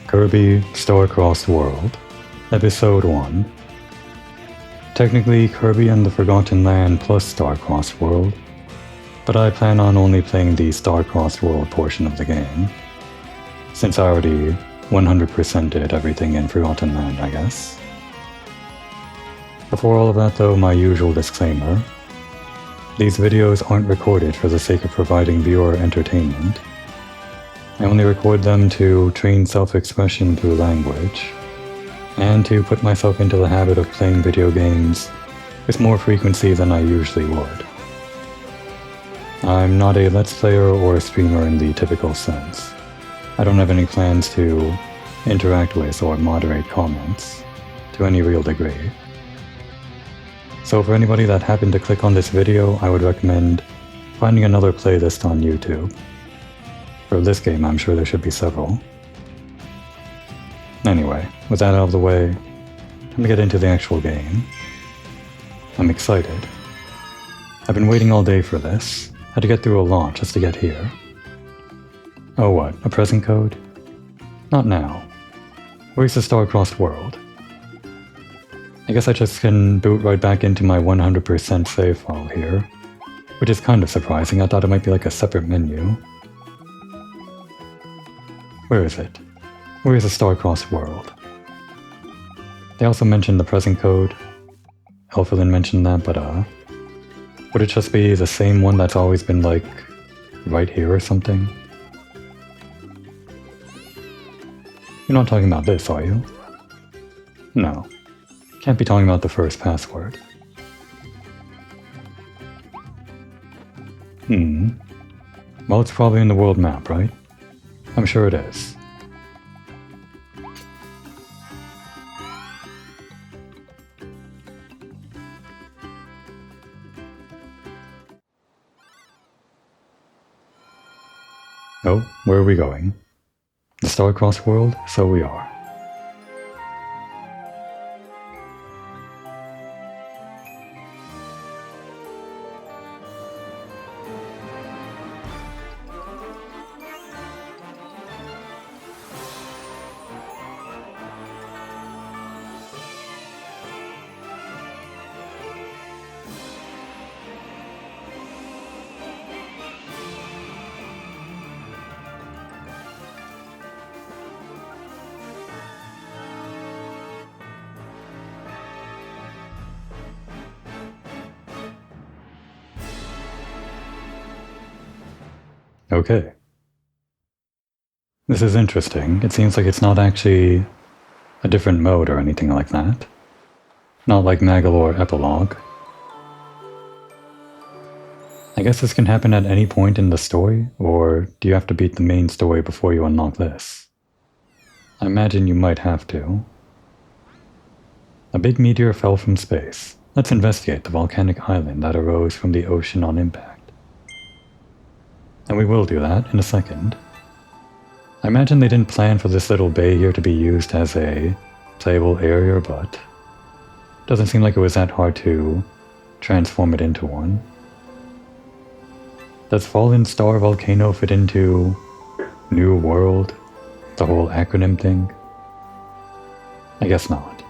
Kirby Star-Crossed World, Episode 1. Technically Kirby and the Forgotten Land plus Star-Crossed World, but I plan on only playing the Star-Crossed World portion of the game, since I already 100% did everything in Forgotten Land, I guess. Before all of that though, my usual disclaimer. These videos aren't recorded for the sake of providing viewer entertainment. I only record them to train self-expression through language, and to put myself into the habit of playing video games with more frequency than I usually would. I'm not a Let's Player or a streamer in the typical sense. I don't have any plans to interact with or moderate comments to any real degree. So for anybody that happened to click on this video, I would recommend finding another playlist on YouTube. For this game, I'm sure there should be several. Anyway, with that out of the way, time to get into the actual game. I'm excited. I've been waiting all day for this. Had to get through a lot just to get here. Oh what, a present code? Not now. Where's the Star-Crossed World? I guess I just can boot right back into my 100% save file here, which is kind of surprising. I thought it might be like a separate menu. Where is it? Where is the Star-Crossed World? They also mentioned the present code. Elfilin mentioned that, but would it just be the same one that's always been like right here or something? You're not talking about this, are you? No. Can't be talking about the first password. Well, it's probably in the world map, right? I'm sure it is. Oh, where are we going? The Star-Crossed World? So we are. Okay. This is interesting. It seems like it's not actually a different mode or anything like that. Not like Magolor Epilogue. I guess this can happen at any point in the story, or do you have to beat the main story before you unlock this? I imagine you might have to. A big meteor fell from space. Let's investigate the volcanic island that arose from the ocean on impact. And we will do that in a second. I imagine they didn't plan for this little bay here to be used as a playable area, but doesn't seem like it was that hard to transform it into one. Does Fallen Star Volcano fit into New World? The whole acronym thing? I guess not.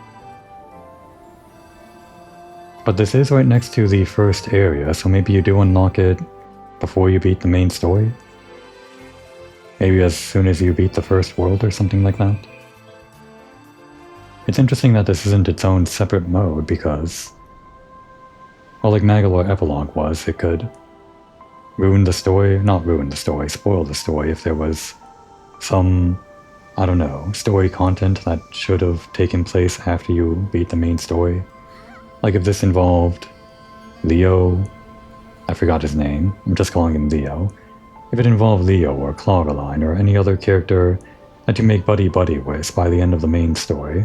But this is right next to the first area, so maybe you do unlock it before you beat the main story? Maybe as soon as you beat the first world or something like that? It's interesting that this isn't its own separate mode because, well, like Magolor Epilogue was, it could ruin the story, not ruin the story, spoil the story if there was some, I don't know, story content that should have taken place after you beat the main story. Like if this involved Leo, I forgot his name, I'm just calling him Leo. If it involved Leo or Clogaline or any other character that you make buddy-buddy with by the end of the main story,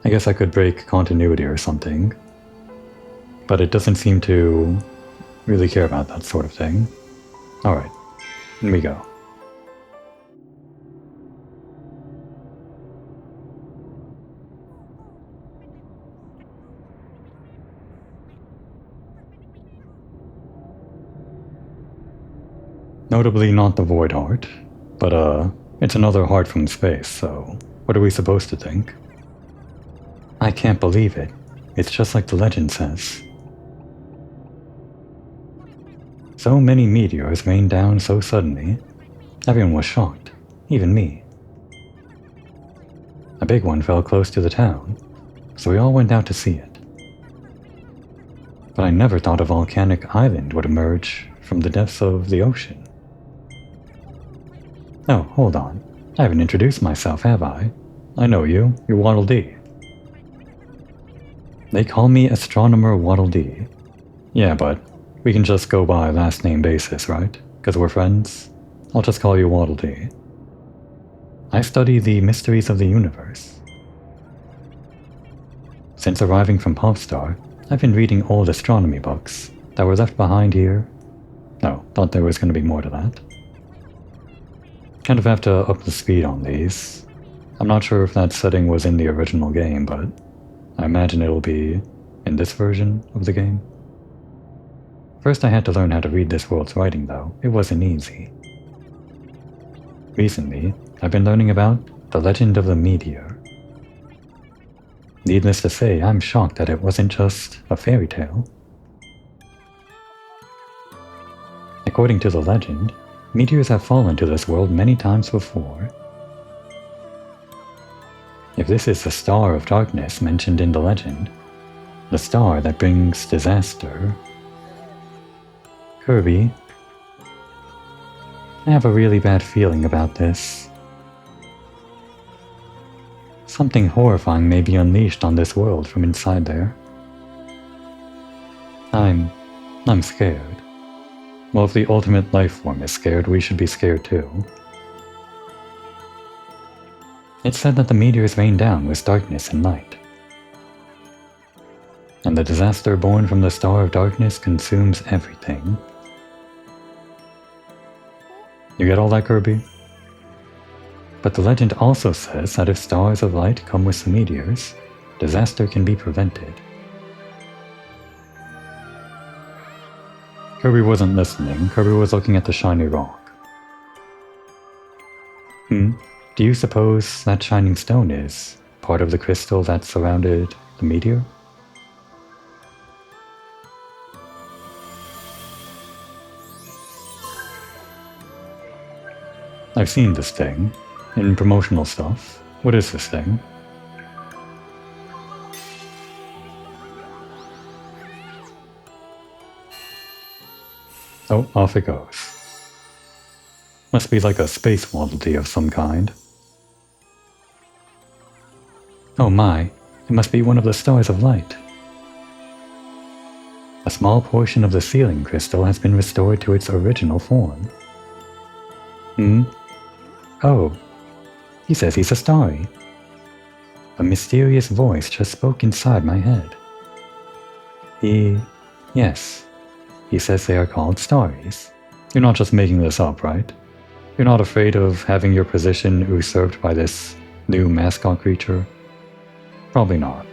I guess I could break continuity or something. But it doesn't seem to really care about that sort of thing. Alright, in we go. Notably not the Void Heart, but it's another heart from space, so What are we supposed to think? I can't believe it. It's just like the legend says. So many meteors rained down so suddenly. Everyone was shocked, even me. A big one fell close to the town, so we all went out to see it. But I never thought a volcanic island would emerge from the depths of the ocean. Oh, hold on. I haven't introduced myself, have I? I know you. You're Waddle Dee. They call me Astronomer Waddle Dee. Yeah, but we can just go by last name basis, right? Because we're friends? I'll just call you Waddle Dee. I study the mysteries of the universe. Since arriving from Popstar, I've been reading old astronomy books that were left behind here. No, thought there was going to be more to that. Kind of have to up the speed on these. I'm not sure if that setting was in the original game, but I imagine it'll be in this version of the game. First I had to learn how to read this world's writing though. It wasn't easy. Recently, I've been learning about the legend of the meteor. Needless to say, I'm shocked that it wasn't just a fairy tale. According to the legend, meteors have fallen to this world many times before. If this is the Star of Darkness mentioned in the legend, the star that brings disaster, Kirby, I have a really bad feeling about this. Something horrifying may be unleashed on this world from inside there. I'm scared. Well, if the ultimate life form is scared, we should be scared too. It's said that the meteors rain down with darkness and light. And the disaster born from the Star of Darkness consumes everything. You get all that, Kirby? But the legend also says that if stars of light come with the meteors, disaster can be prevented. Kirby wasn't listening. Kirby was looking at the shiny rock. Do you suppose that shining stone is part of the crystal that surrounded the meteor? I've seen this thing in promotional stuff. What is this thing? Oh, off it goes. Must be like a space Waddle Dee of some kind. Oh my, it must be one of the stars of light. A small portion of the ceiling crystal has been restored to its original form. Oh, he says he's a Starry. A mysterious voice just spoke inside my head. Yes, he says they are called Starries. You're not just making this up, right? You're not afraid of having your position usurped by this new mascot creature? Probably not.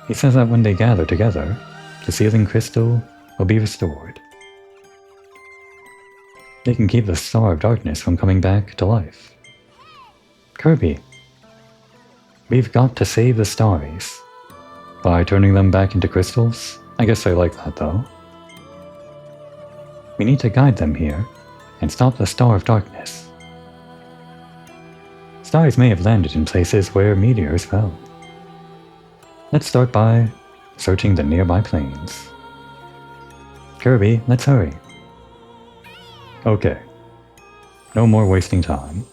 He says that when they gather together, the ceiling crystal will be restored. They can keep the Star of Darkness from coming back to life. Kirby, we've got to save the Starries. By turning them back into crystals? I guess I like that though. We need to guide them here and stop the Star of Darkness. Stars may have landed in places where meteors fell. Let's start by searching the nearby plains. Kirby, let's hurry. Okay. No more wasting time.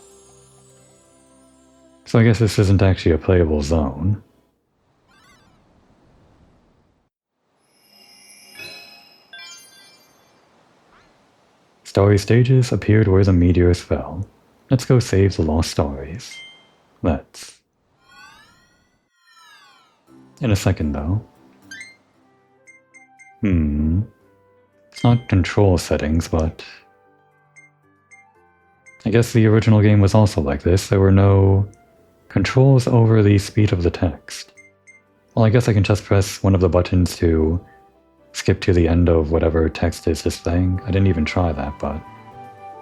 So I guess this isn't actually a playable zone. Starry stages appeared where the meteors fell. Let's go save the lost Starries. Let's. In a second though. It's not control settings, but I guess the original game was also like this. There were no controls over the speed of the text. Well, I guess I can just press one of the buttons to skip to the end of whatever text is displaying. I didn't even try that, but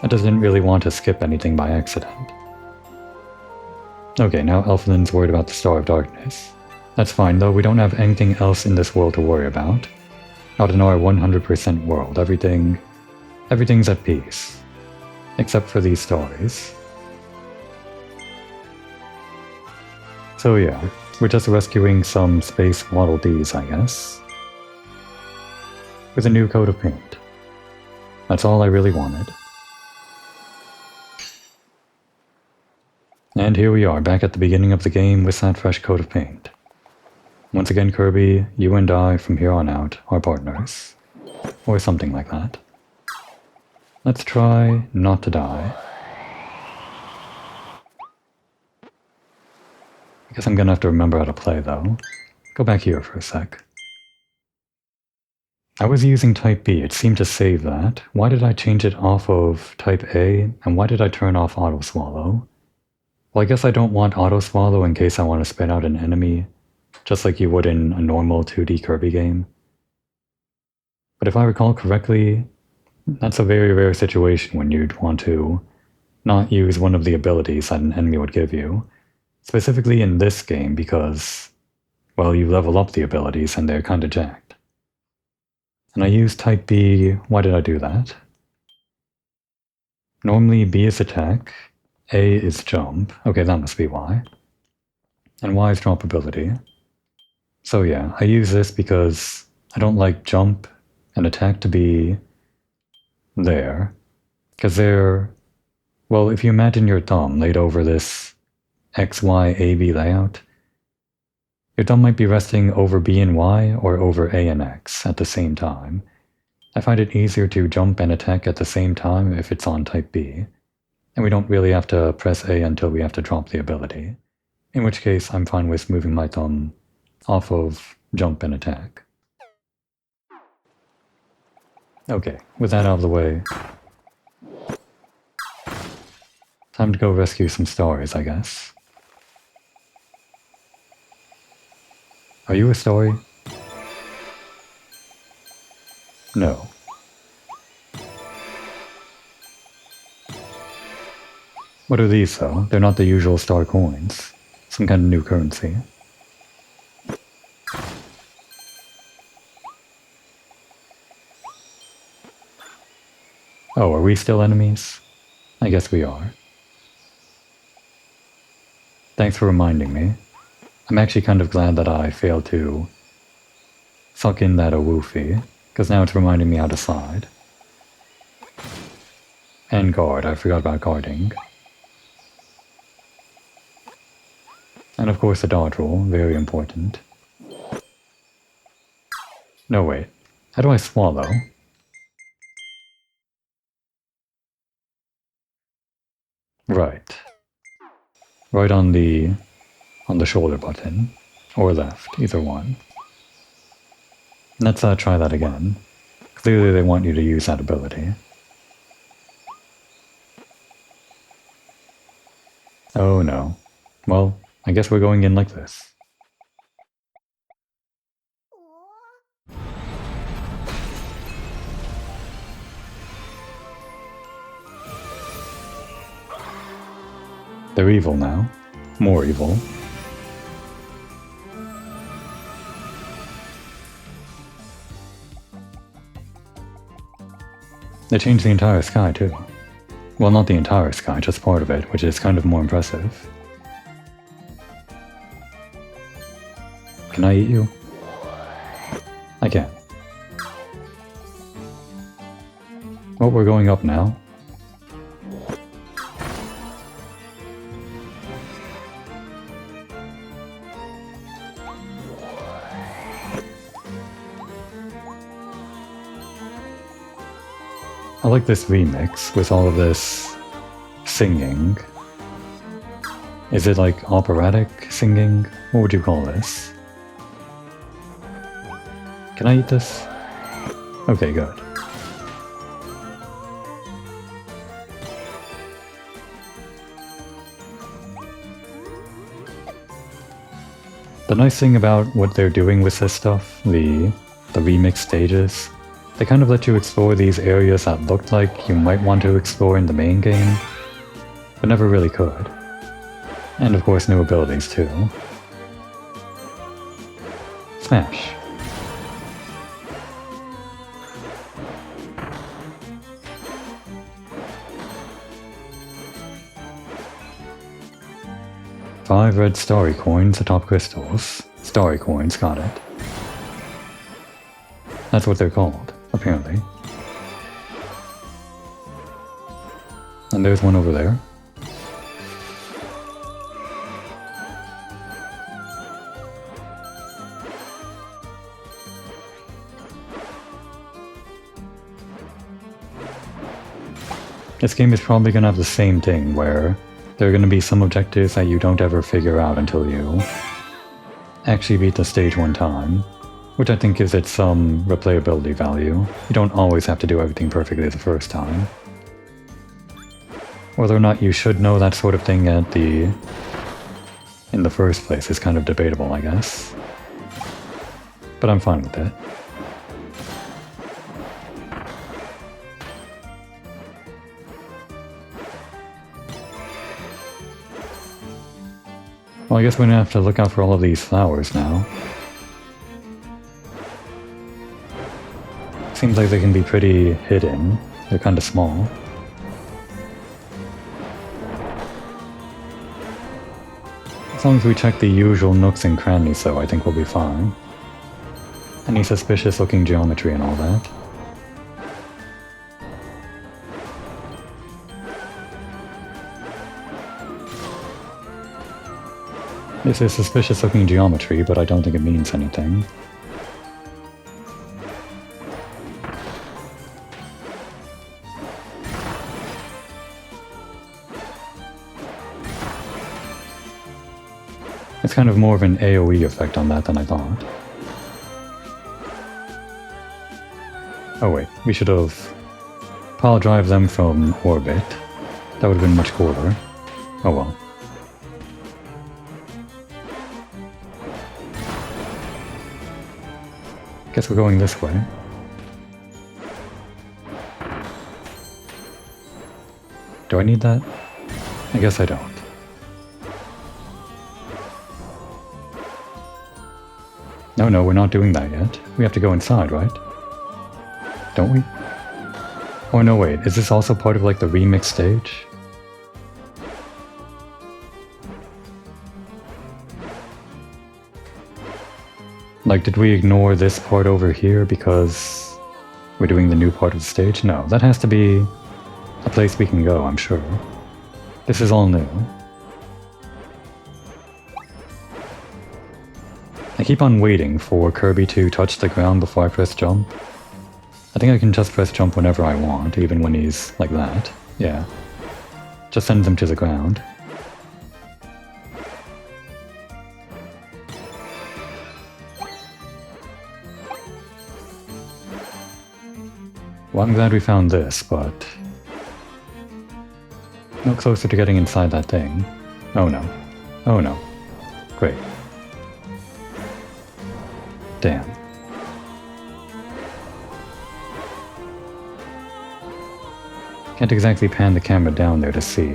I just didn't really want to skip anything by accident. Okay, now Elflin's worried about the Star of Darkness. That's fine, though. We don't have anything else in this world to worry about. Not in our 100% world. Everything's at peace. Except for these stories. So yeah, we're just rescuing some space Waddle Dees, I guess. With a new coat of paint. That's all I really wanted. And here we are, back at the beginning of the game with that fresh coat of paint. Once again, Kirby, you and I, from here on out, are partners. Or something like that. Let's try not to die. I guess I'm gonna have to remember how to play, though. Go back here for a sec. I was using Type B, it seemed to save that. Why did I change it off of Type A, and why did I turn off Auto Swallow? Well, I guess I don't want Auto Swallow in case I want to spit out an enemy, just like you would in a normal 2D Kirby game. But if I recall correctly, that's a very rare situation when you'd want to not use one of the abilities that an enemy would give you. Specifically in this game because, well, you level up the abilities and they're kinda jacked. And I used Type B, why did I do that? Normally B is attack, A is jump, okay that must be Y. And Y is drop ability. So yeah, I use this because I don't like jump and attack to be there. Because they're, well, if you imagine your thumb laid over this X, Y, A, B layout, your thumb might be resting over B and Y or over A and X at the same time. I find it easier to jump and attack at the same time if it's on Type B, and we don't really have to press A until we have to drop the ability, in which case I'm fine with moving my thumb off of jump and attack. Okay, with that out of the way, time to go rescue some stars, I guess. Are you a Starry? No. What are these, though? They're not the usual star coins. Some kind of new currency. Oh, are we still enemies? I guess we are. Thanks for reminding me. I'm actually kind of glad that I failed to suck in that Awoofi, because now it's reminding me how to slide. And guard, I forgot about guarding. And of course the dodge roll, very important. No wait, how do I swallow? Right. Right on the shoulder button, or left, either one. Let's try that again. Clearly they want you to use that ability. Oh no. Well, I guess we're going in like this. They're evil now. More evil. They changed the entire sky too. Well, not the entire sky, just part of it, which is kind of more impressive. Can I eat you? I can. Well, we're going up now. I like this remix with all of this singing. Is it like operatic singing? What would you call this? Can I eat this? Okay, good. The nice thing about what they're doing with this stuff, the remix stages, they kind of let you explore these areas that looked like you might want to explore in the main game, but never really could. And of course new abilities too. Smash. Five red starry coins atop crystals. Starry coins, got it. That's what they're called, apparently. And there's one over there. This game is probably going to have the same thing, where there are going to be some objectives that you don't ever figure out until you actually beat the stage one time, which I think gives it some replayability value. You don't always have to do everything perfectly the first time. Whether or not you should know that sort of thing in the first place is kind of debatable, I guess. But I'm fine with it. Well, I guess we're gonna have to look out for all of these flowers now. Seems like they can be pretty hidden. They're kinda small. As long as we check the usual nooks and crannies though, I think we'll be fine. Any suspicious looking geometry and all that. This is suspicious looking geometry, but I don't think it means anything. It's kind of more of an AoE effect on that than I thought. Oh wait, we should have power drive them from orbit. That would have been much cooler. Oh well. Guess we're going this way. Do I need that? I guess I don't. No, we're not doing that yet. We have to go inside, right? Don't we? Oh no, wait, is this also part of like the remix stage? Like, did we ignore this part over here because we're doing the new part of the stage? No, that has to be a place we can go, I'm sure. This is all new. I keep on waiting for Kirby to touch the ground before I press jump. I think I can just press jump whenever I want, even when he's like that. Yeah. Just sends him to the ground. Well, I'm glad we found this, but no closer to getting inside that thing. Oh no. Oh no. Great. Damn. Can't exactly pan the camera down there to see.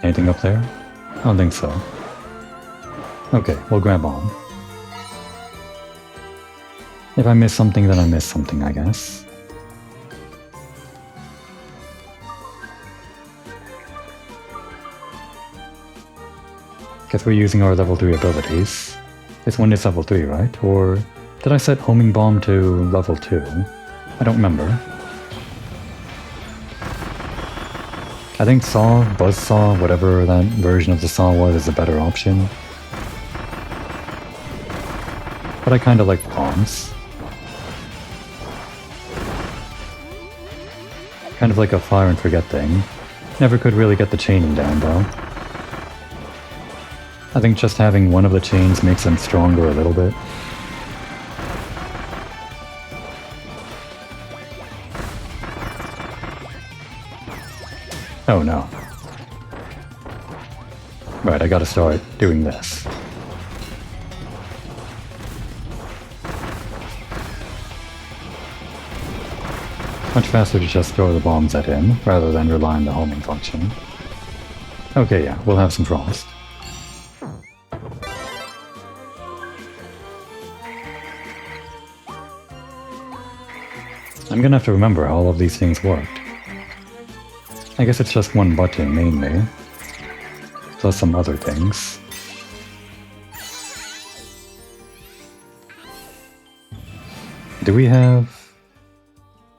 Anything up there? I don't think so. Okay, we'll grab on. If I miss something, then I miss something, I guess. Guess we're using our level 3 abilities. This one is level 3, right? Or did I set homing bomb to level 2? I don't remember. I think saw, buzzsaw, whatever that version of the saw was, is a better option. But I kinda like bombs. Kind of like a fire and forget thing. Never could really get the chaining down though. I think just having one of the chains makes them stronger a little bit. Oh no. Right, I gotta start doing this. Much faster to just throw the bombs at him, rather than rely on the homing function. Okay, yeah, we'll have some frost. I'm gonna have to remember how all of these things worked. I guess it's just one button, mainly. Plus some other things. Do we have...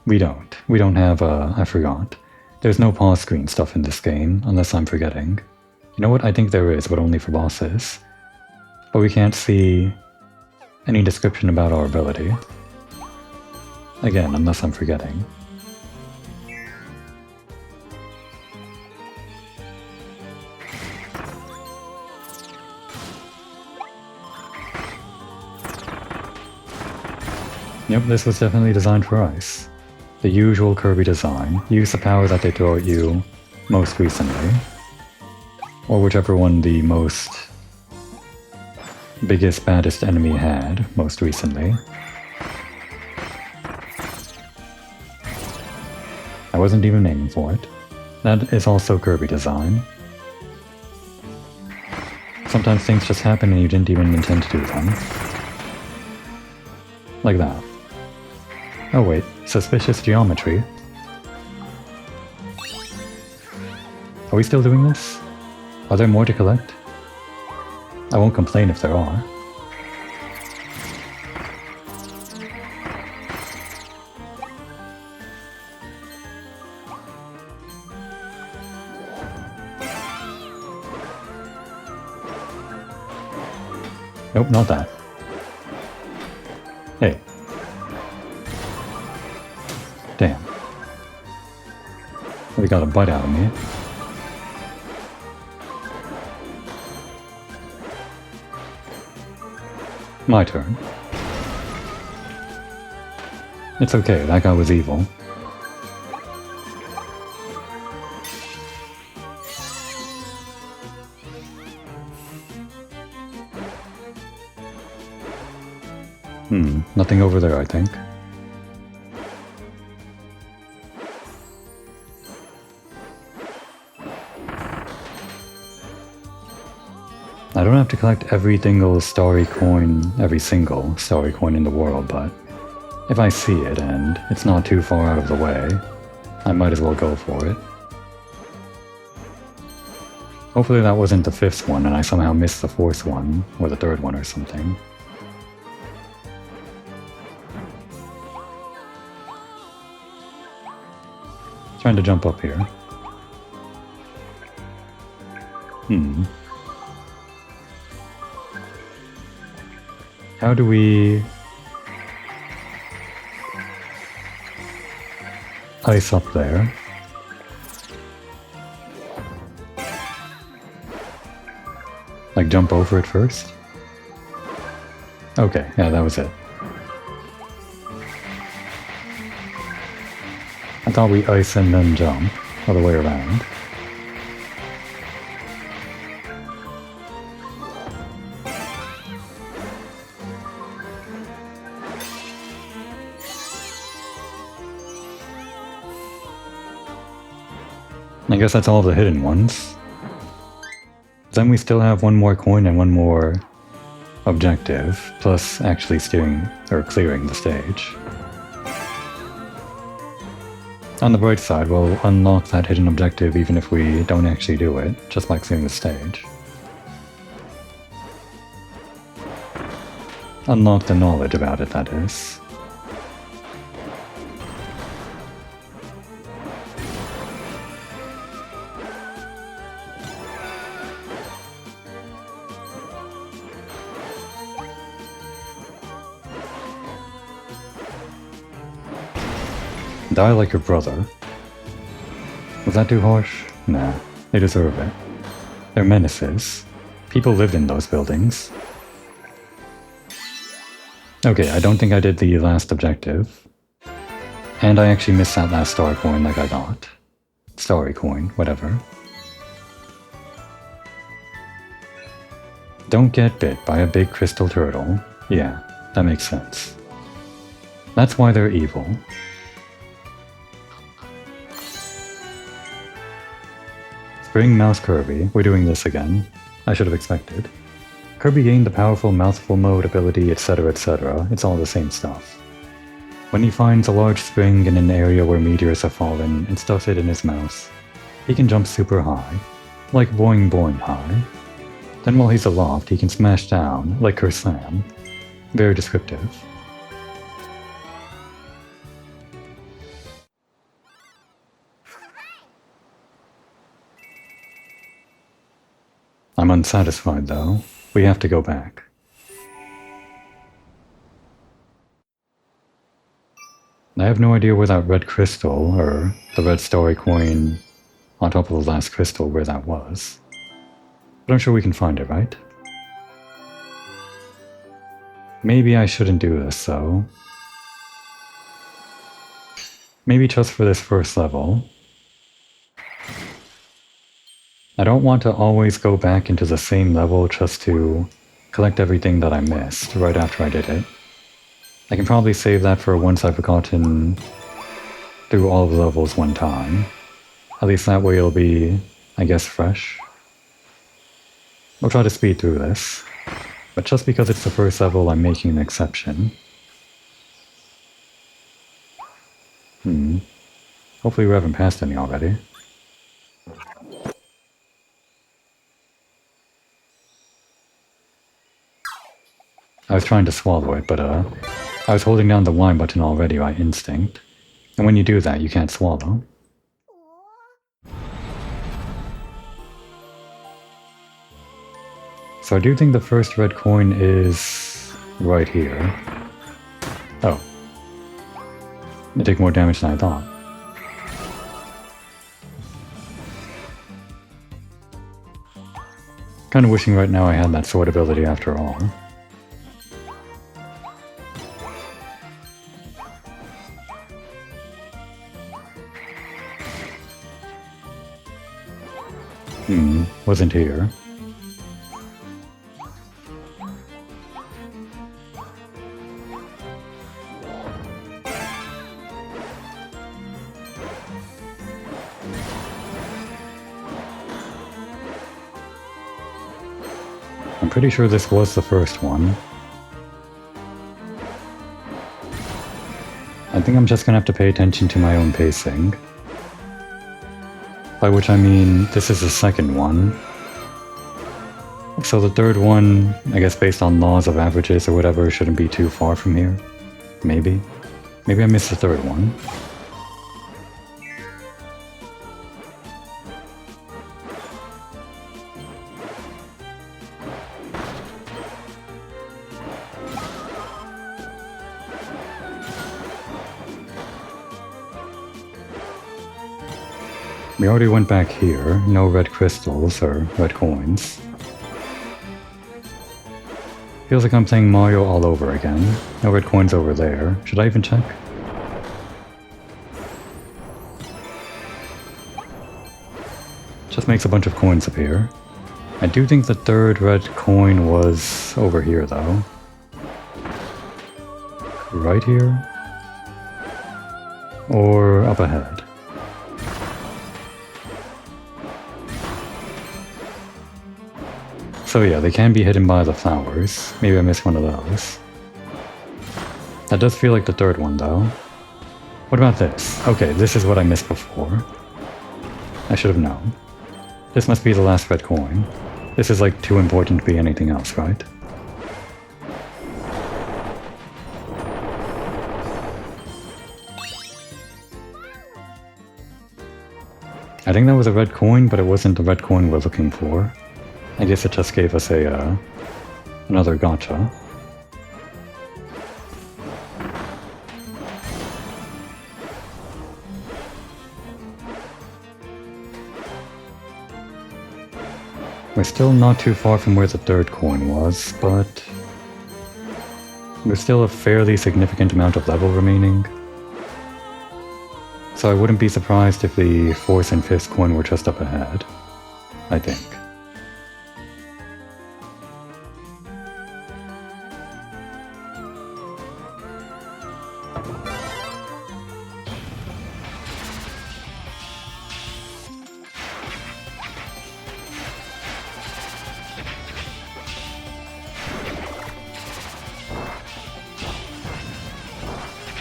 We don't. We don't have, I forgot. There's no pause screen stuff in this game, unless I'm forgetting. You know what? I think there is, but only for bosses. But we can't see any description about our ability. Again, unless I'm forgetting. Yep, this was definitely designed for ice. The usual Kirby design. Use the power that they throw at you most recently. Or whichever one the biggest, baddest enemy had most recently. I wasn't even aiming for it. That is also Kirby design. Sometimes things just happen and you didn't even intend to do them. Like that. Oh wait, suspicious geometry. Are we still doing this? Are there more to collect? I won't complain if there are. Nope, not that. Hey. Damn. They got a bite out of me. My turn. It's okay, that guy was evil. Nothing over there, I think. I don't have to collect every single Starry coin in the world, but if I see it and it's not too far out of the way, I might as well go for it. Hopefully that wasn't the 5th one and I somehow missed the 4th one, or the 3rd one or something. Trying to jump up here. How do we... ice up there? Like jump over it first? Okay, yeah, that was it. I thought we ice and then jump, other way around. I guess that's all of the hidden ones. Then we still have one more coin and one more objective, plus actually clearing the stage. On the bright side, we'll unlock that hidden objective even if we don't actually do it, just by clearing the stage. Unlock the knowledge about it, that is. Die like your brother. Was that too harsh? Nah, they deserve it. They're menaces. People lived in those buildings. Okay, I don't think I did the last objective. And I actually missed that last star coin like I thought. Starry coin, whatever. Don't get bit by a big crystal turtle. Yeah, that makes sense. That's why they're evil. Spring Mouse Kirby. We're doing this again. I should have expected. Kirby gained the powerful mouthful mode ability, etc, etc. It's all the same stuff. When he finds a large spring in an area where meteors have fallen and stuffs it in his mouth, he can jump super high, like boing boing high. Then while he's aloft, he can smash down, like Kerslam. Very descriptive. I'm unsatisfied though. We have to go back. I have no idea where that red crystal, or the red Starry coin on top of the last crystal, where that was. But I'm sure we can find it, right? Maybe I shouldn't do this, though. Maybe just for this first level. I don't want to always go back into the same level just to collect everything that I missed right after I did it. I can probably save that for once I've gotten through all of the levels one time. At least that way it'll be, I guess, fresh. I'll try to speed through this, but just because it's the first level, I'm making an exception. Hopefully we haven't passed any already. I was trying to swallow it, but I was holding down the Y button already by instinct. And when you do that, you can't swallow. So I do think the first red coin is right here. Oh. It took more damage than I thought. Kinda wishing right now I had that sword ability after all. Wasn't here. I'm pretty sure this was the first one. I think I'm just gonna have to pay attention to my own pacing. By which I mean, this is the second one. So the third one, I guess based on laws of averages or whatever, shouldn't be too far from here. Maybe. Maybe I missed the third one. We already went back here, no red crystals or red coins. Feels like I'm playing Mario all over again. No red coins over there. Should I even check? Just makes a bunch of coins appear. I do think the third red coin was over here though. Right here? Or up ahead? So yeah, they can be hidden by the flowers. Maybe I missed one of those. That does feel like the third one though. What about this? Okay, this is what I missed before. I should have known. This must be the last red coin. This is like too important to be anything else, right? I think that was a red coin, but it wasn't the red coin we're looking for. I guess it just gave us a, another gotcha. We're still not too far from where the third coin was, but there's still a fairly significant amount of level remaining. So I wouldn't be surprised if the fourth and fifth coin were just up ahead, I think.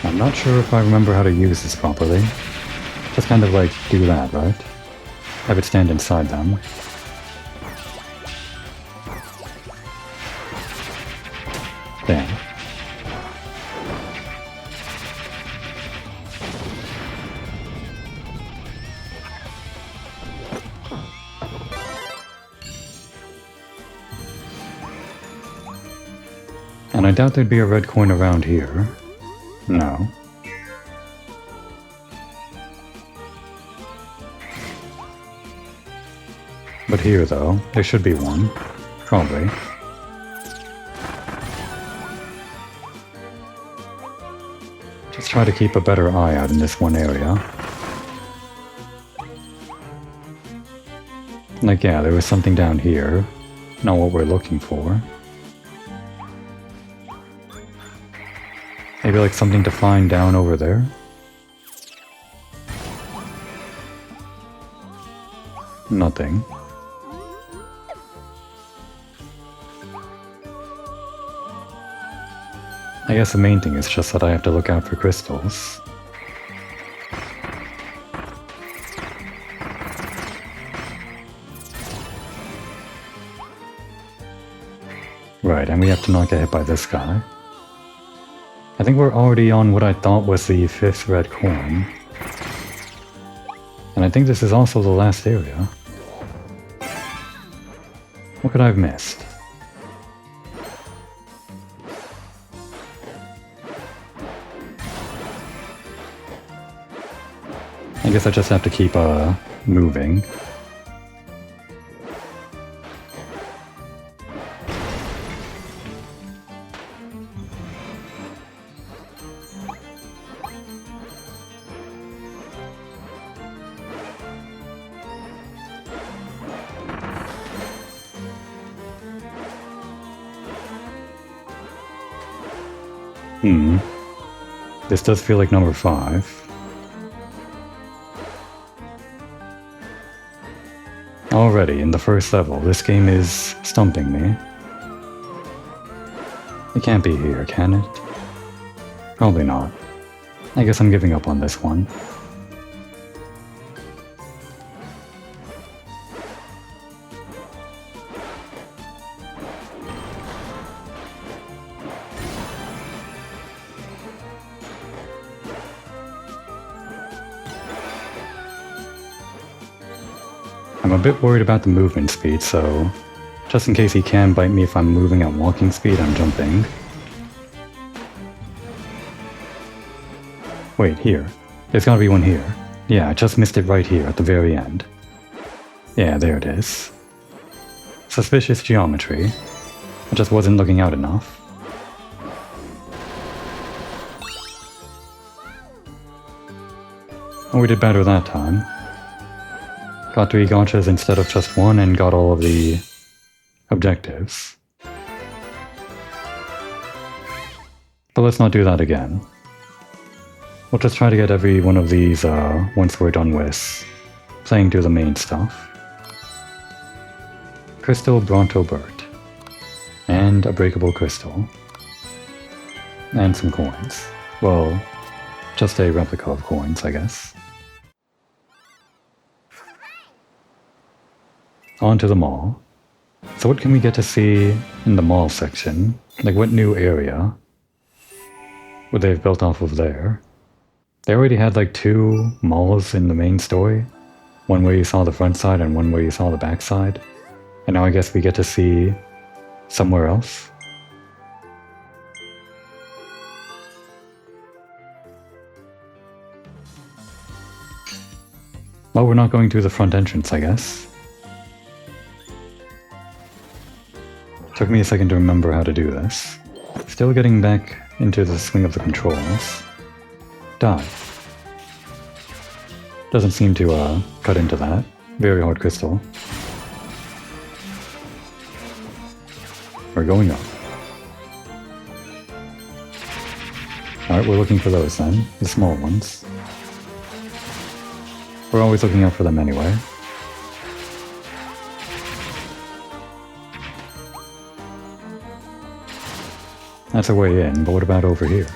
I'm not sure if I remember how to use this properly. Just kind of like do that, right? Have it stand inside them. Damn. And I doubt there'd be a red coin around here. No. But here, though, there should be one. Probably. Just try to keep a better eye out in this one area. Like, yeah, there was something down here. Not what we're looking for. Maybe like something to find down over there? Nothing. I guess the main thing is just that I have to look out for crystals. Right, and we have to not get hit by this guy. I think we're already on what I thought was the 5th red coin. And I think this is also the last area. What could I have missed? I guess I just have to keep moving. This does feel like number 5. Already, in the first level, this game is stumping me. It can't be here, can it? Probably not. I guess I'm giving up on this one. I'm a bit worried about the movement speed, so just in case he can bite me if I'm moving at walking speed, I'm jumping. Wait, here. There's gotta be one here. Yeah, I just missed it right here at the very end. Yeah, there it is. Suspicious geometry. I just wasn't looking out enough. Oh, we did better that time. Got 3 gotchas instead of just 1 and got all of the objectives. But let's not do that again. We'll just try to get every one of these once we're done with playing through the main stuff. Crystal Bronto Burt. And a breakable crystal. And some coins. Well, just a replica of coins, I guess. On to the mall. So what can we get to see in the mall section? Like what new area would they have built off of there? They already had like 2 malls in the main story. One where you saw the front side and one where you saw the back side. And now I guess we get to see somewhere else. Well, we're not going through the front entrance, I guess. Took me a second to remember how to do this. Still getting back into the swing of the controls. Dive. Doesn't seem to cut into that. Very hard crystal. We're going up. Alright, we're looking for those then. The small ones. We're always looking out for them anyway. That's a way in, but what about over here?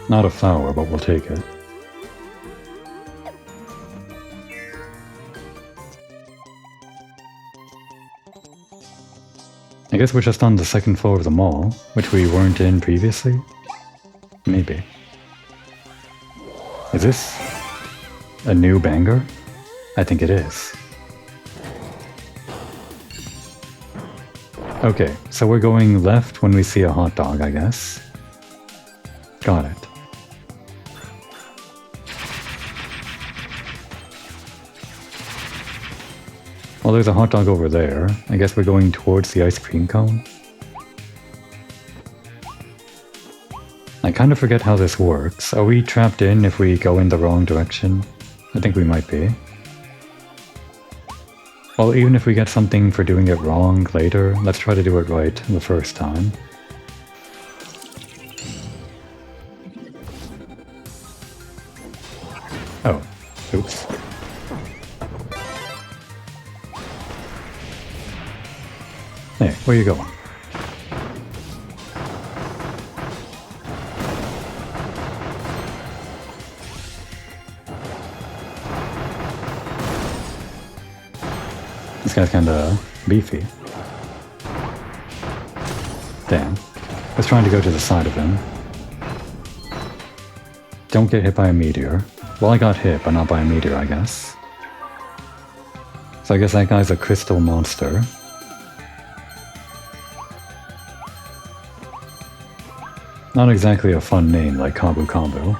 Not a flower, but we'll take it. I guess we're just on the second floor of the mall, which we weren't in previously? Maybe. Is this a new banger? I think it is. Okay, so we're going left when we see a hot dog, I guess. Got it. Well, there's a hot dog over there. I guess we're going towards the ice cream cone. I kind of forget how this works. Are we trapped in if we go in the wrong direction? I think we might be. Well, even if we get something for doing it wrong later, let's try to do it right the first time. Oh, oops. Hey, where you going? This guy's kinda beefy. Damn. I was trying to go to the side of him. Don't get hit by a meteor. Well, I got hit, but not by a meteor, I guess. So I guess that guy's a crystal monster. Not exactly a fun name like Kabu Kabu.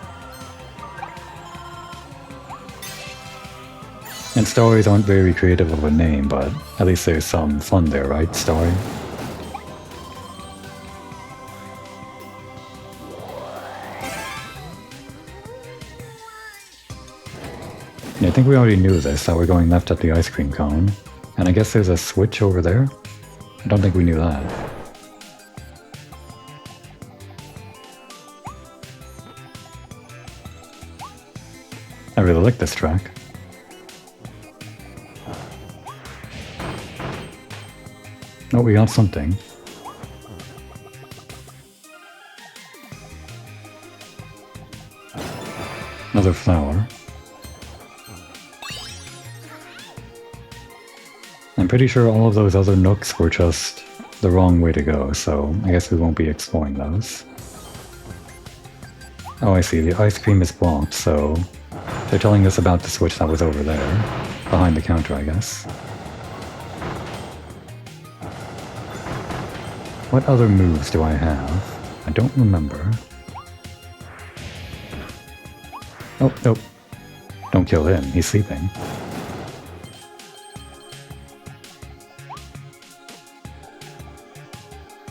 And Starries aren't very creative of a name, but at least there's some fun there, right, Starry? Yeah, I think we already knew this, that we're going left at the ice cream cone. And I guess there's a switch over there? I don't think we knew that. I really like this track. Oh, we got something. Another flower. I'm pretty sure all of those other nooks were just the wrong way to go, so I guess we won't be exploring those. Oh, I see. The ice cream is blocked, so they're telling us about the switch that was over there. Behind the counter, I guess. What other moves do I have? I don't remember. Oh, nope. Don't kill him. He's sleeping.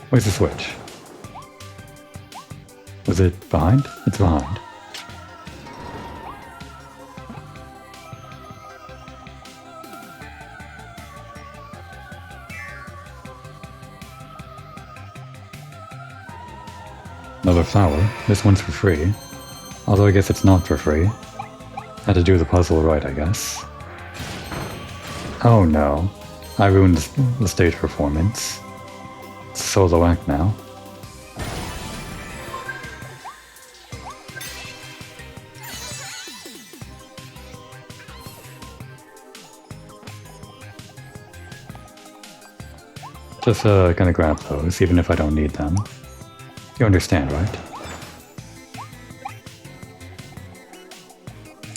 Where's the switch? Was it behind? It's behind. Another flower. This one's for free. Although I guess it's not for free. Had to do the puzzle right, I guess. Oh no. I ruined the stage performance. It's a solo act now. Just gonna grab those, even if I don't need them. You understand, right?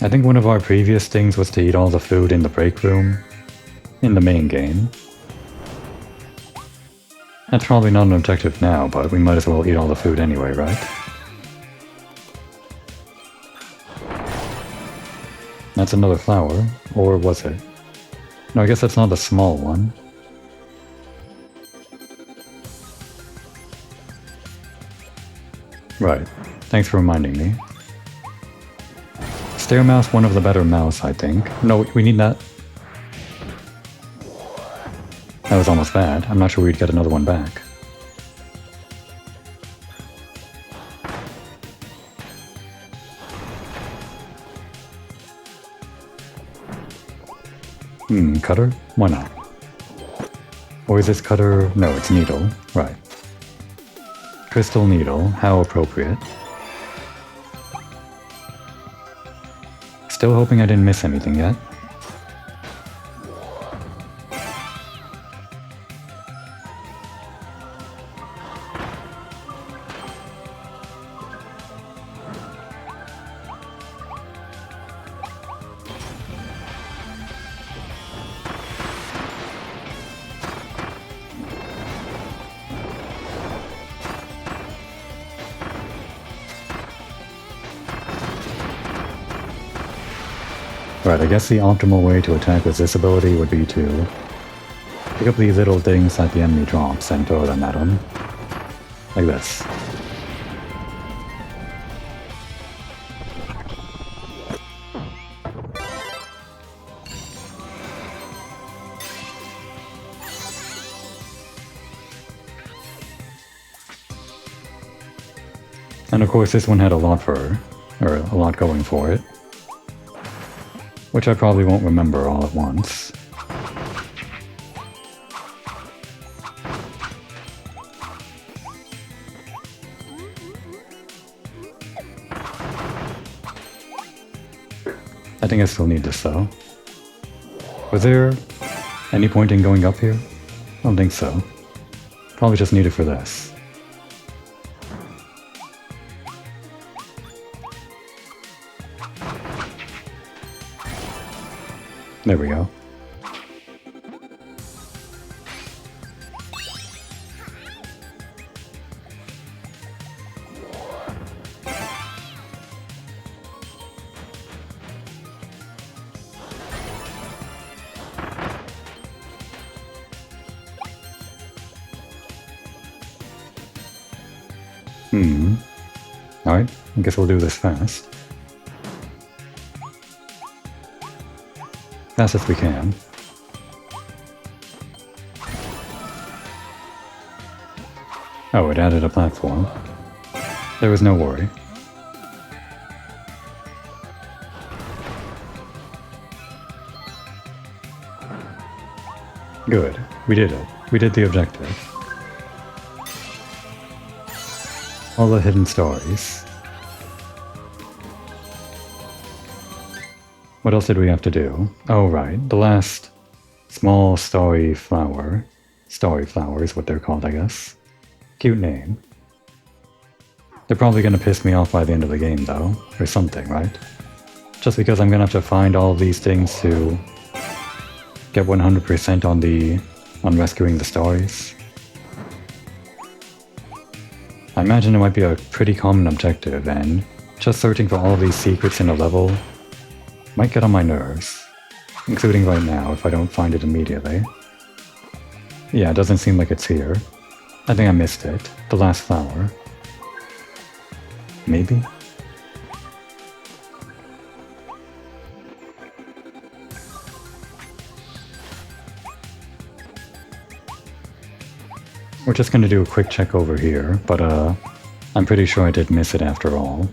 I think one of our previous things was to eat all the food in the break room. In the main game. That's probably not an objective now, but we might as well eat all the food anyway, right? That's another flower. Or was it? No, I guess that's not the small one. Right. Thanks for reminding me. Stair mouse, one of the better mouse, I think. No, we need that. That was almost bad. I'm not sure we'd get another one back. Cutter? Why not? Or is this cutter? No, it's needle. Right. Crystal needle. How appropriate. Still hoping I didn't miss anything yet. Right, I guess the optimal way to attack with this ability would be to pick up these little things that the enemy drops and throw them at him. Like this. And of course this one had a lot going for it. Which I probably won't remember all at once. I think I still need this though. Was there any point in going up here? I don't think so. Probably just need it for this. There we go. Alright, I guess we'll do this fast. Fast as we can. Oh, it added a platform. There was no worry. Good. We did it. We did the objective. All the hidden stories. What else did we have to do? Oh, right. The last small starry flower. Starry flower is what they're called, I guess. Cute name. They're probably gonna piss me off by the end of the game, though. Or something, right? Just because I'm gonna have to find all of these things to get 100% on rescuing the starries. I imagine it might be a pretty common objective, and just searching for all of these secrets in a level might get on my nerves, including right now if I don't find it immediately. Yeah, it doesn't seem like it's here. I think I missed it. The last flower. Maybe? We're just gonna do a quick check over here, but I'm pretty sure I did miss it after all.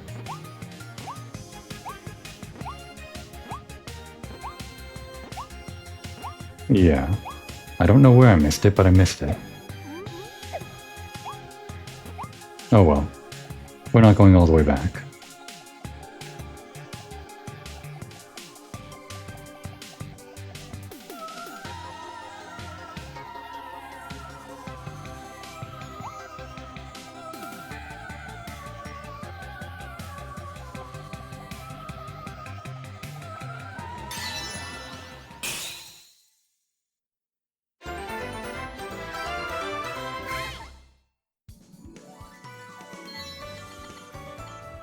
Yeah. I don't know where I missed it, but I missed it. Oh well. We're not going all the way back.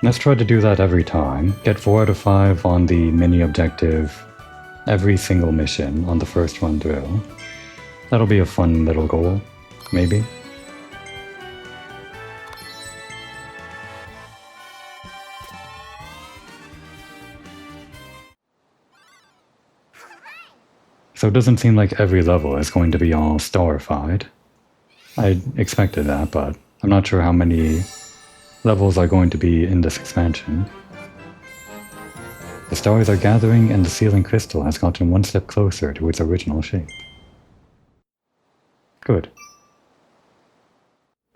Let's try to do that every time. Get 4 out of 5 on the mini objective every single mission on the first run through. That'll be a fun little goal, maybe. So it doesn't seem like every level is going to be all starified. I expected that, but I'm not sure how many levels are going to be in this expansion. The stars are gathering and the sealing crystal has gotten one step closer to its original shape. Good.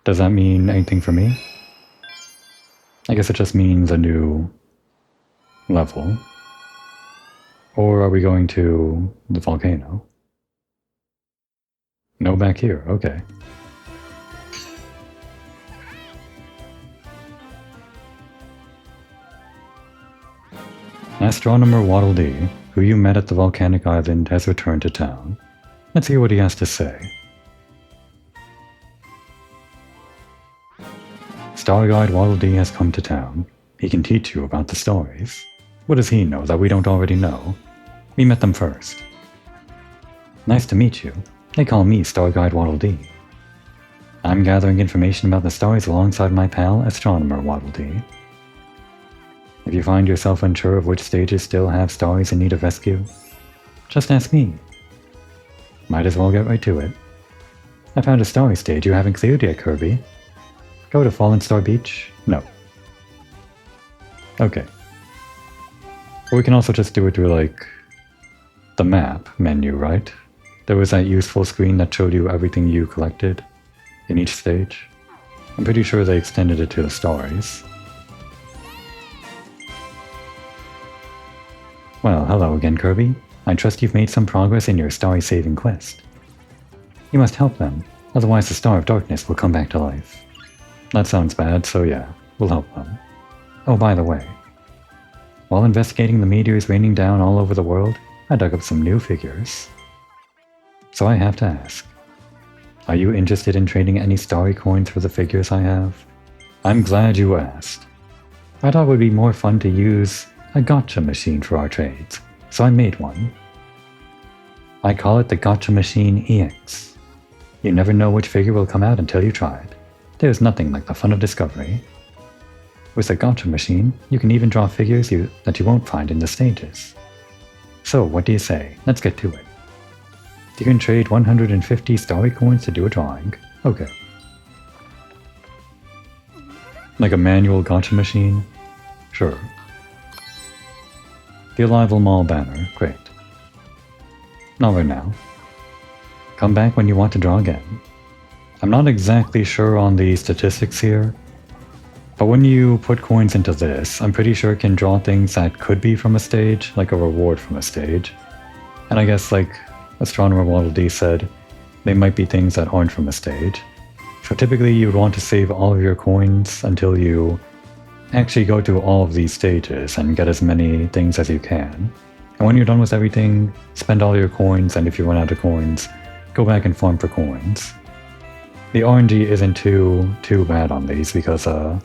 Does that mean anything for me? I guess it just means a new level. Or are we going to the volcano? No, back here, okay. Astronomer Waddle Dee, who you met at the volcanic island, has returned to town. Let's hear what he has to say. Star-Guide Waddle Dee has come to town. He can teach you about the stories. What does he know that we don't already know? We met them first. Nice to meet you. They call me Star-Guide Waddle Dee. I'm gathering information about the stars alongside my pal, Astronomer Waddle Dee. If you find yourself unsure of which stages still have stars in need of rescue, just ask me. Might as well get right to it. I found a starry stage you haven't cleared yet, Kirby. Go to Fallen Star Beach? No. Okay. Or we can also just do it through, like, the map menu, right? There was that useful screen that showed you everything you collected in each stage. I'm pretty sure they extended it to the stars. Well, hello again, Kirby. I trust you've made some progress in your starry-saving quest. You must help them, otherwise the Star of Darkness will come back to life. That sounds bad, so yeah, we'll help them. Oh, by the way, while investigating the meteors raining down all over the world, I dug up some new figures. So I have to ask, are you interested in trading any starry coins for the figures I have? I'm glad you asked. I thought it would be more fun to use a gotcha machine for our trades, so I made one. I call it the Gotcha Machine EX. You never know which figure will come out until you try it. There's nothing like the fun of discovery. With the Gotcha Machine, you can even draw figures that you won't find in the stages. So, what do you say? Let's get to it. You can trade 150 starry coins to do a drawing. Okay. Like a manual Gotcha Machine? Sure. The Arrival Mall banner, great. Not right now. Come back when you want to draw again. I'm not exactly sure on the statistics here, but when you put coins into this, I'm pretty sure it can draw things that could be from a stage, like a reward from a stage. And I guess, like Astronomer Waddle Dee said, they might be things that aren't from a stage. So typically you'd want to save all of your coins until you actually go to all of these stages and get as many things as you can. And when you're done with everything, spend all your coins, and if you run out of coins, go back and farm for coins. The RNG isn't too bad on these because, well,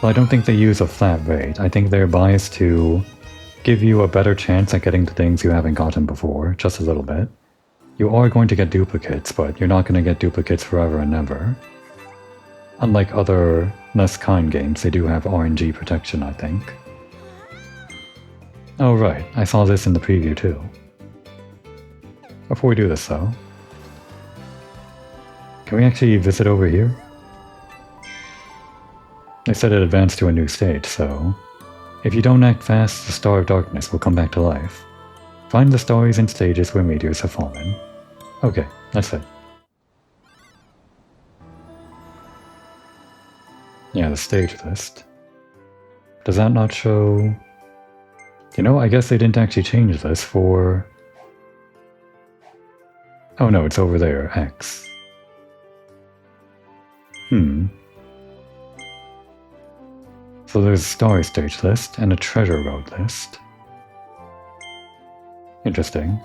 I don't think they use a flat rate. I think they're biased to give you a better chance at getting the things you haven't gotten before, just a little bit. You are going to get duplicates, but you're not going to get duplicates forever and ever. Unlike other less kind games, they do have RNG protection, I think. Oh right, I saw this in the preview too. Before we do this though, can we actually visit over here? They said it advanced to a new stage, so if you don't act fast, the Star of Darkness will come back to life. Find the stars and stages where meteors have fallen. Okay, that's it. Yeah, the stage list. Does that not show... You know, I guess they didn't actually change this for... Oh no, it's over there, X. So there's a Starry stage list and a Treasure Road list. Interesting.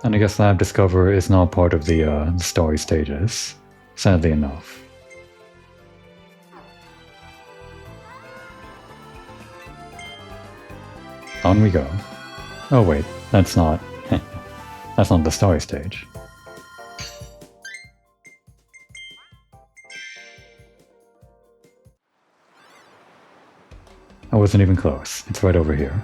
And I guess Lab Discover is not part of the Starry stages, sadly enough. On we go. Oh wait, that's not... that's not the Starry stage. I wasn't even close. It's right over here.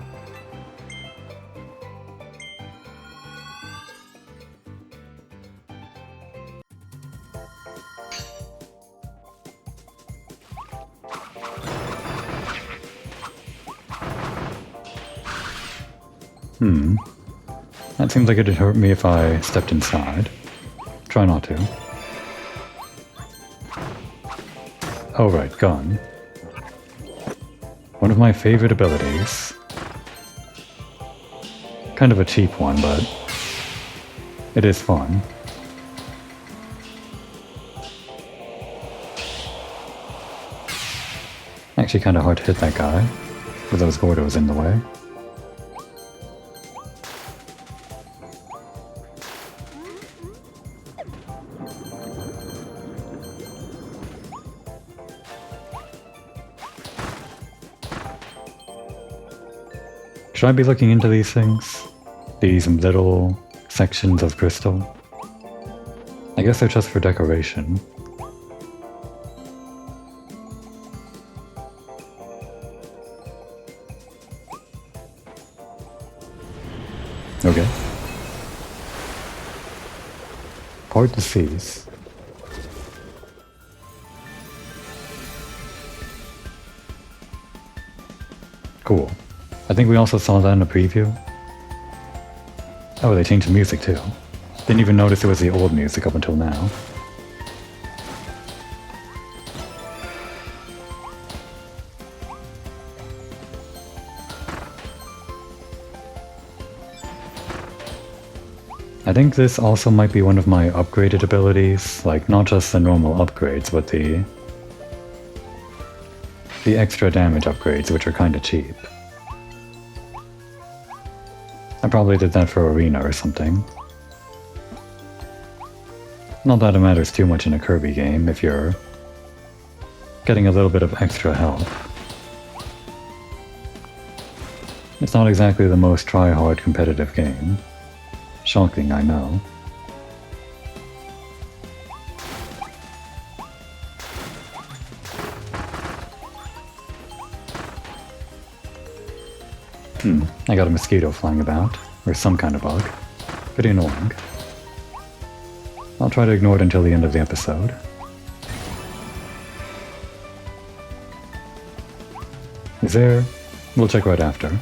That seems like it'd hurt me if I stepped inside. Try not to. Oh right, gun. One of my favorite abilities. Kind of a cheap one, but it is fun. Actually kind of hard to hit that guy with those Gordos in the way. Should I be looking into these things? These little sections of crystal? I guess they're just for decoration. Okay. Part the seas. Cool. I think we also saw that in a preview. Oh, they changed the music too. Didn't even notice it was the old music up until now. I think this also might be one of my upgraded abilities, like not just the normal upgrades, but the extra damage upgrades, which are kinda cheap. I probably did that for Arena or something. Not that it matters too much in a Kirby game if you're getting a little bit of extra health. It's not exactly the most try-hard competitive game. Shocking, I know. I got a mosquito flying about, or some kind of bug. Pretty annoying. I'll try to ignore it until the end of the episode. Is there? We'll check right after.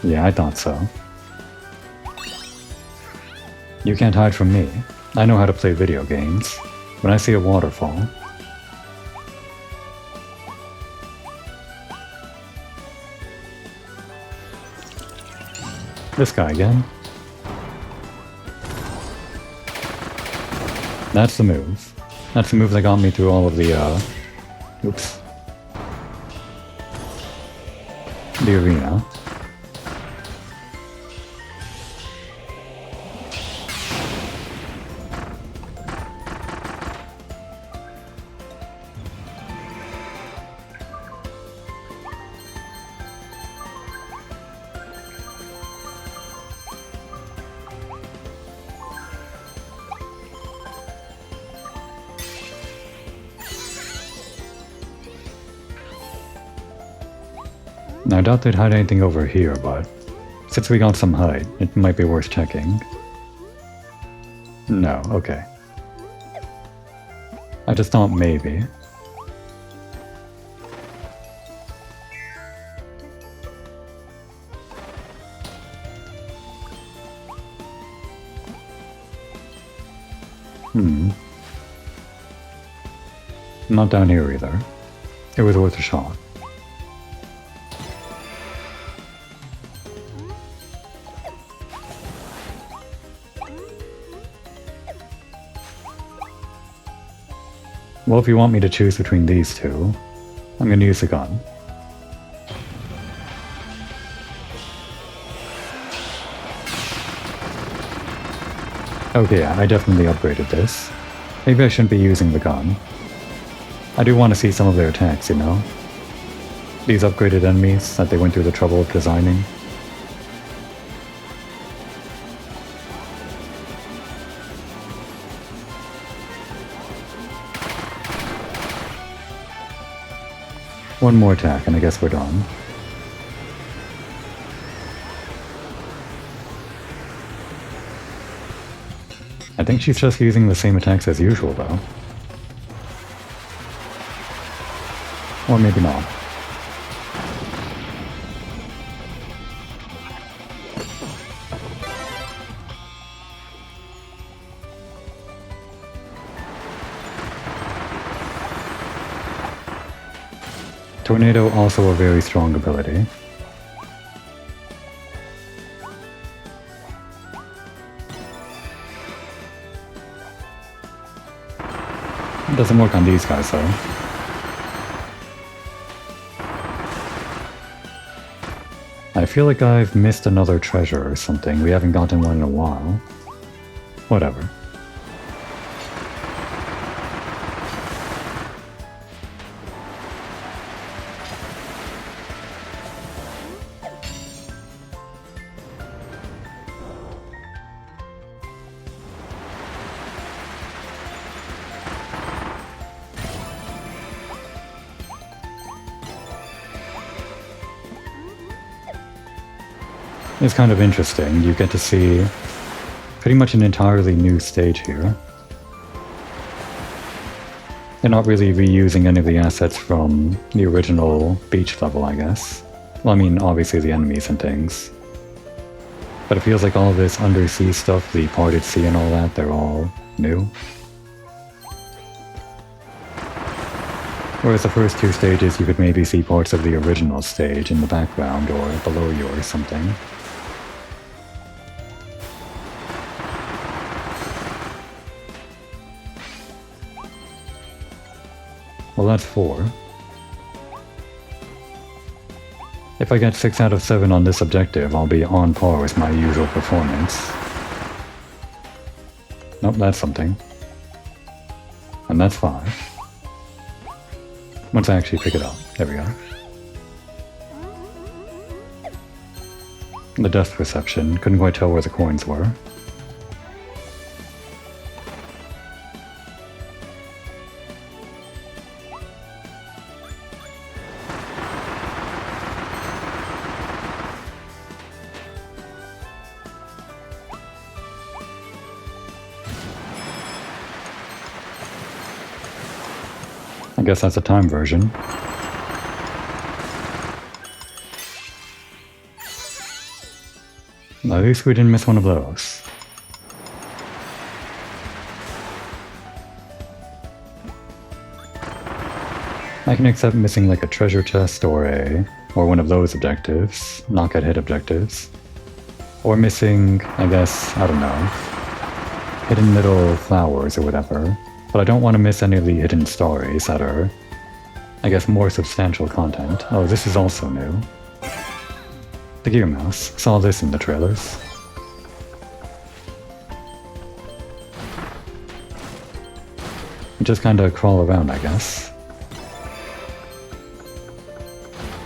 Yeah, I thought so. You can't hide from me. I know how to play video games. When I see a waterfall... This guy again. That's the move. That's the move that got me through all of the, oops. The arena. I doubt they'd hide anything over here, but since we got some height, it might be worth checking. No, okay. I just thought maybe. Not down here either. It was worth a shot. Well, if you want me to choose between these two, I'm gonna use the gun. Okay, I definitely upgraded this. Maybe I shouldn't be using the gun. I do want to see some of their attacks, you know? These upgraded enemies that they went through the trouble of designing. One more attack and I guess we're done. I think she's just using the same attacks as usual though. Or maybe not. Tornado, also a very strong ability. It doesn't work on these guys though. I feel like I've missed another treasure or something. We haven't gotten one in a while. Whatever. It's kind of interesting. You get to see pretty much an entirely new stage here. They're not really reusing any of the assets from the original beach level, I guess. Well, I mean, obviously the enemies and things. But it feels like all this undersea stuff, the parted sea and all that, they're all new. Whereas the first two stages, you could maybe see parts of the original stage in the background or below you or something. Well, that's 4. If I get 6 out of 7 on this objective, I'll be on par with my usual performance. Nope, that's something. And that's 5. Once I actually pick it up. There we go. The depth perception. Couldn't quite tell where the coins were. I guess that's a time version. At least we didn't miss one of those. I can accept missing like a treasure chest or one of those objectives, not get hit objectives. Or missing, I guess, I don't know, hidden little flowers or whatever. But I don't want to miss any of the hidden stories that are, I guess, more substantial content. Oh, this is also new. The Gear Mouse. Saw this in the trailers. You just kinda crawl around, I guess.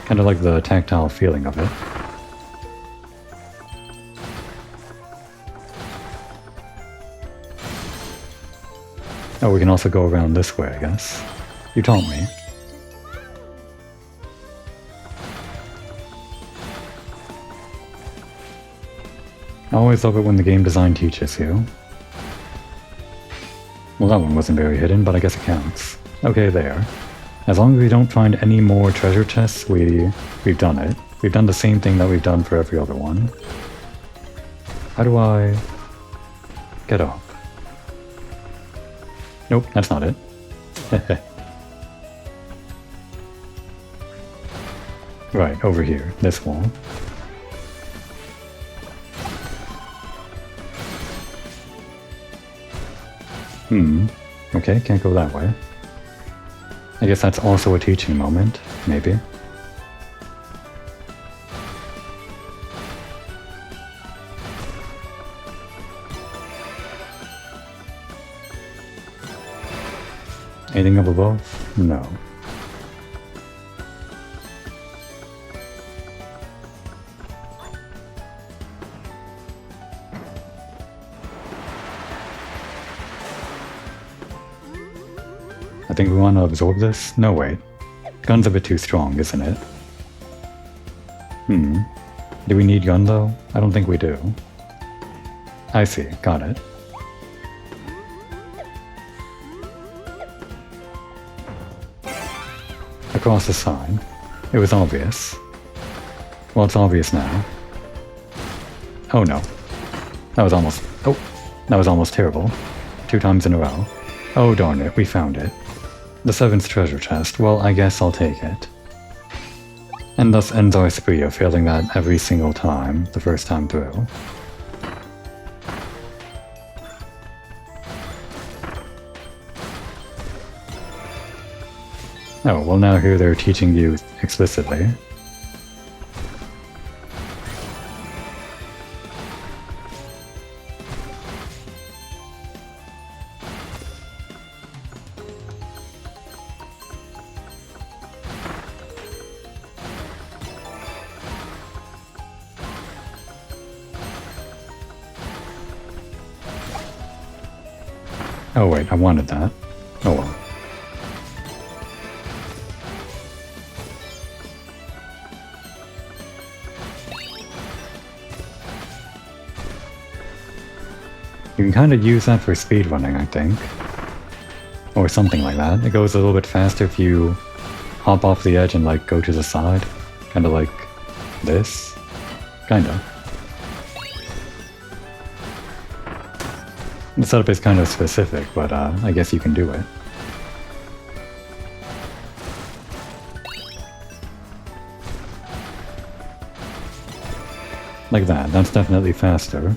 Kinda like the tactile feeling of it. Oh, we can also go around this way, I guess. You taught me. I always love it when the game design teaches you. Well, that one wasn't very hidden, but I guess it counts. Okay, there. As long as we don't find any more treasure chests, we've done it. We've done the same thing that we've done for every other one. How do I get up? Nope, that's not it. Right, over here, this wall. Okay, can't go that way. I guess that's also a teaching moment, maybe. Anything up above? No. I think we want to absorb this? No, wait. Gun's a bit too strong, isn't it? Do we need gun, though? I don't think we do. I see. Got it. Across the sign. It was obvious. Well, it's obvious now. Oh no. That was almost terrible. 2 times in a row. Oh darn it, we found it. The 7th treasure chest. Well, I guess I'll take it. And thus ends our spree of failing that every single time, the first time through. Oh, well now here they're teaching you explicitly. Oh wait, I wanted that. Oh well. You can kind of use that for speedrunning, I think. Or something like that. It goes a little bit faster if you hop off the edge and like go to the side. Kinda like this. Kinda. The setup is kind of specific, but I guess you can do it. Like that, that's definitely faster.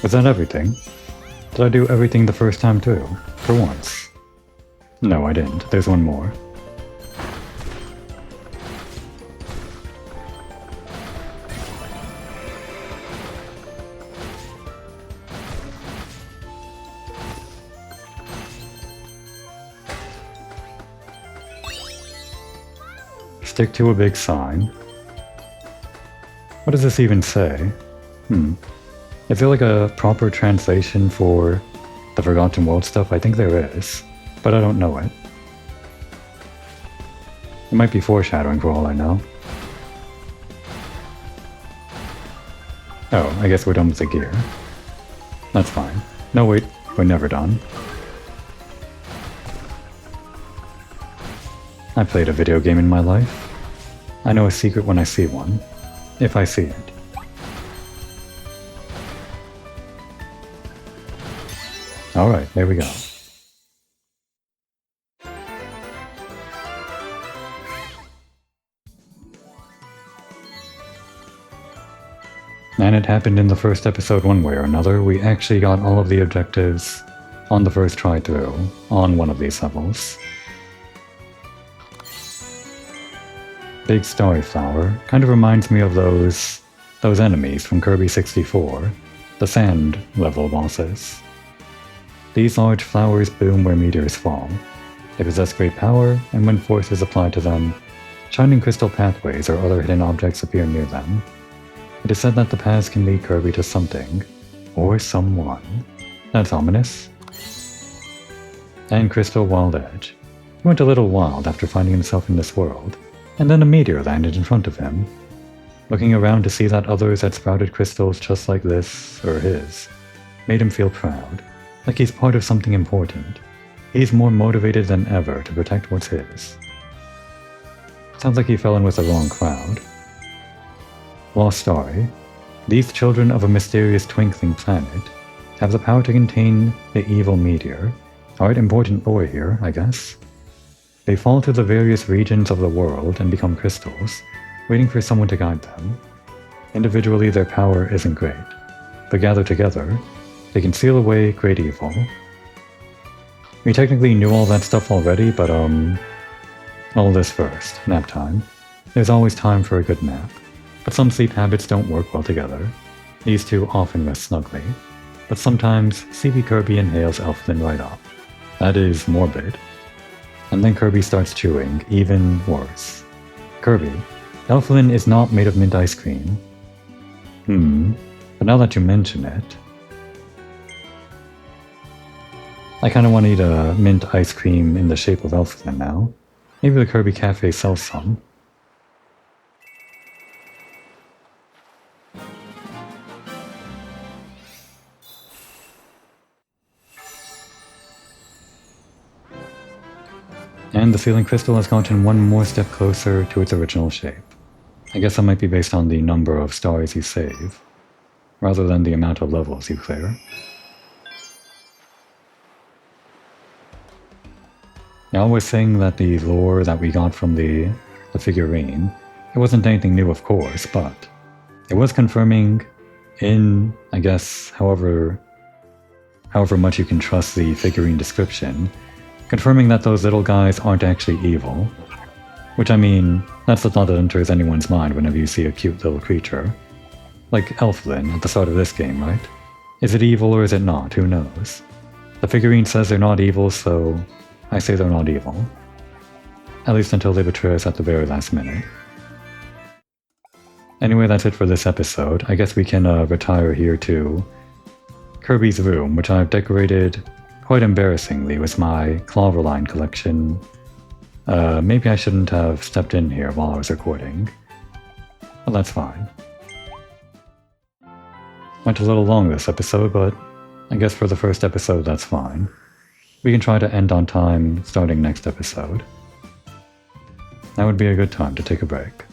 Was that everything? Did I do everything the first time too? For once? No, I didn't. There's one more. Stick to a big sign. What does this even say? Is there like a proper translation for the Forgotten World stuff? I think there is, but I don't know it. It might be foreshadowing for all I know. Oh, I guess we're done with the gear. That's fine. No wait, we're never done. I played a video game in my life. I know a secret when I see one. If I see it. Alright, there we go. And it happened in the first episode one way or another. We actually got all of the objectives on the first try through on one of these levels. Big Starry Flower kind of reminds me of those enemies from Kirby 64, the sand level bosses. These large flowers bloom where meteors fall. They possess great power, and when force is applied to them, shining crystal pathways or other hidden objects appear near them. It is said that the paths can lead Kirby to something, or someone. That's ominous. And Crystal Wild Edge. He went a little wild after finding himself in this world, and then a meteor landed in front of him. Looking around to see that others had sprouted crystals just like this, or his, made him feel proud. Like he's part of something important. He's more motivated than ever to protect what's his. Sounds like he fell in with the wrong crowd. Lost Starry. These children of a mysterious twinkling planet have the power to contain the evil meteor. Alright, important lore here, I guess. They fall to the various regions of the world and become crystals, waiting for someone to guide them. Individually, their power isn't great, but gathered together, they can seal away great evil. We technically knew all that stuff already, but all this first, nap time. There's always time for a good nap, but some sleep habits don't work well together. These two often rest snugly, but sometimes CB Kirby inhales Elflin right up. That is morbid. And then Kirby starts chewing, even worse. Kirby, Elflin is not made of mint ice cream. But now that you mention it, I kinda want to eat a mint ice cream in the shape of Elflin now. Maybe the Kirby Cafe sells some. And the sealing crystal has gotten one more step closer to its original shape. I guess that might be based on the number of stars you save, rather than the amount of levels you clear. Now, I was saying that the lore that we got from the figurine, it wasn't anything new, of course, but it was confirming in, I guess, however much you can trust the figurine description, confirming that those little guys aren't actually evil. Which, I mean, that's the thought that enters anyone's mind whenever you see a cute little creature. Like Elflin at the start of this game, right? Is it evil or is it not? Who knows? The figurine says they're not evil, so I say they're not evil. At least until they betray us at the very last minute. Anyway, that's it for this episode. I guess we can retire here to Kirby's room, which I've decorated quite embarrassingly with my Cloverline collection. Maybe I shouldn't have stepped in here while I was recording. But that's fine. Went a little long this episode, but I guess for the first episode that's fine. We can try to end on time starting next episode. That would be a good time to take a break.